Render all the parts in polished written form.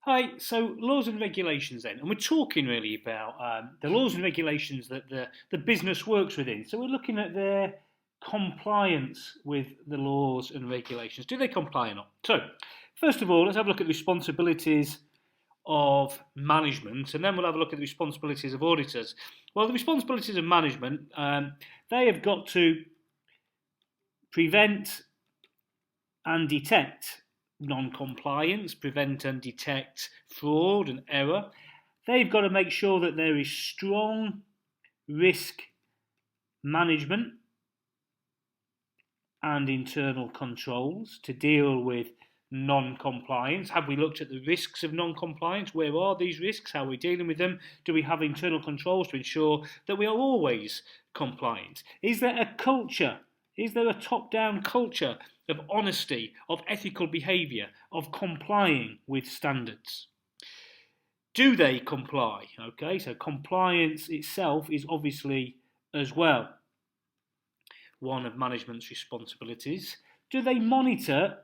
Hi, so laws and regulations then, and we're talking really about the laws and regulations that the business works within. So we're looking at their compliance with the laws and regulations. Do they comply or not? So, first of all, let's have a look at the responsibilities of management, and then we'll have a look at the responsibilities of auditors. Well, the responsibilities of management, they have got to prevent and detect non-compliance, prevent and detect fraud and error. They've got to make sure that there is strong risk management and internal controls to deal with non-compliance. Have we looked at the risks of non-compliance? Where are these risks? How are we dealing with them? Do we have internal controls to ensure that we are always compliant? Is there a culture? Is there a top-down culture of honesty, of ethical behaviour, of complying with standards? Do they comply? Okay, so compliance itself is obviously as well one of management's responsibilities. Do they monitor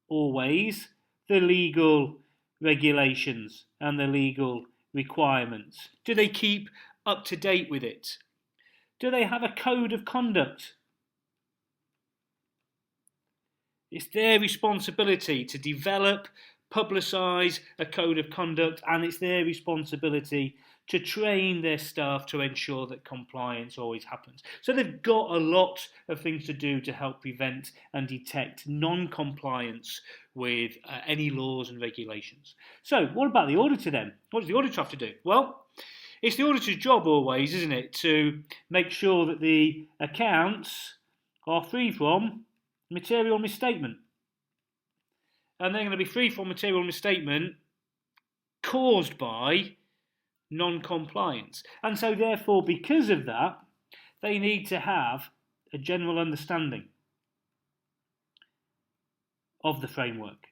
always the legal regulations and the legal requirements? Do they keep up to date with it? Do they have a code of conduct? It's their responsibility to develop, publicise a code of conduct, and it's their responsibility to train their staff to ensure that compliance always happens. So they've got a lot of things to do to help prevent and detect non-compliance with any laws and regulations. So what about the auditor then? What does the auditor have to do? Well, it's the auditor's job always, isn't it, to make sure that the accounts are free from material misstatement. And they're going to be free from material misstatement caused by non-compliance. And so therefore, because of that, they need to have a general understanding of the framework.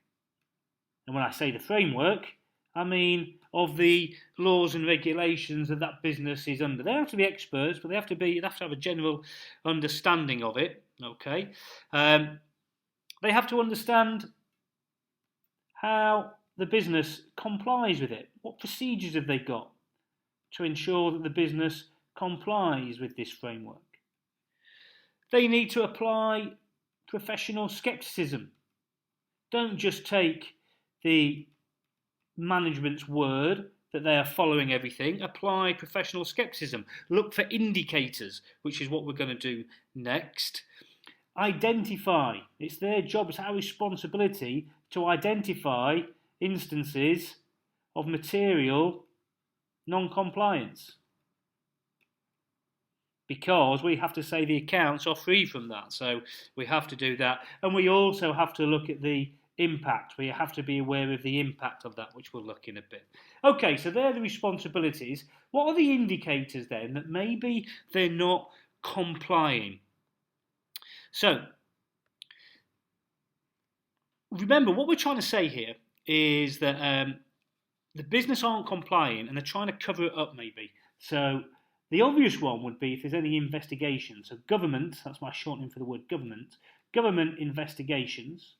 And when I say the framework, I mean of the laws and regulations that that business is under. They have to be experts, but they have to have a general understanding of it. Okay, they have to understand how the business complies with it. What procedures have they got to ensure that the business complies with this framework? They need to apply professional skepticism. Don't just take the management's word that they are following everything. Apply professional skepticism. Look for indicators, which is what we're going to do next. Identify. It's their job, it's our responsibility to identify instances of material non-compliance, because we have to say the accounts are free from that. So we have to do that, and we also have to look at the impact. We have to be aware of the impact of that, which we'll look in a bit. Okay, so they're the responsibilities. What are the indicators then that maybe they're not complying? So remember, what we're trying to say here is that the business aren't complying and they're trying to cover it up maybe. So the obvious one would be if there's any investigation. So government, that's my shortening for the word government investigations.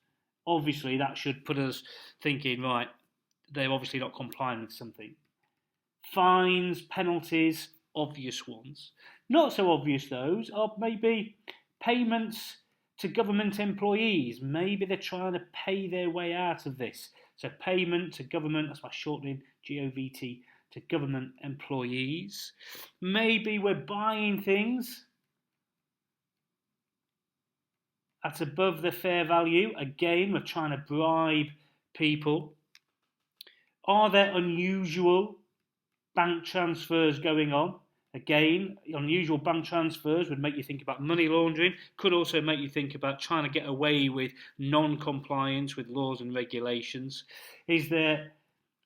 Obviously that should put us thinking, right, they're obviously not complying with something. Fines, penalties, obvious ones. Not so obvious those are maybe payments to government employees. Maybe they're trying to pay their way out of this. So payment to government, that's my shortening, GOVT, to government employees. Maybe we're buying things at above the fair value. Again, we're trying to bribe people. Are there unusual bank transfers going on? Again, unusual bank transfers would make you think about money laundering, could also make you think about trying to get away with non-compliance with laws and regulations. Is there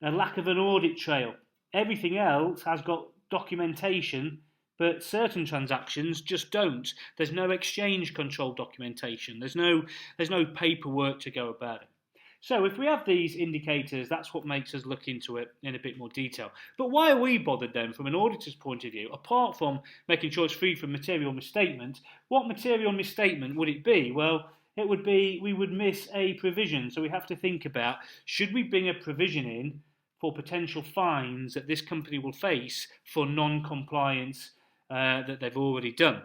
a lack of an audit trail? Everything else has got documentation, but certain transactions just don't. There's no exchange control documentation. There's no paperwork to go about it. So if we have these indicators, that's what makes us look into it in a bit more detail. But why are we bothered then from an auditor's point of view? Apart from making sure it's free from material misstatement, what material misstatement would it be? Well, it would be we would miss a provision. So we have to think about, should we bring a provision in for potential fines that this company will face for non-compliance that they've already done.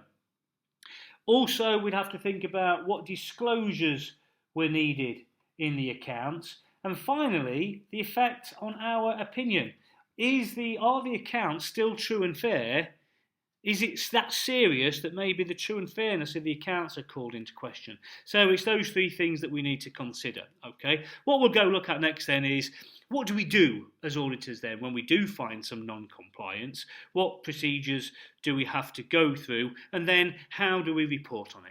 Also, we'd have to think about what disclosures were needed in the accounts. And finally, the effect on our opinion. Are the accounts still true and fair? Is it that serious that maybe the true and fairness of the accounts are called into question? So it's those three things that we need to consider. Okay. What we'll go look at next then is, what do we do as auditors then when we do find some non-compliance? What procedures do we have to go through? And then how do we report on it?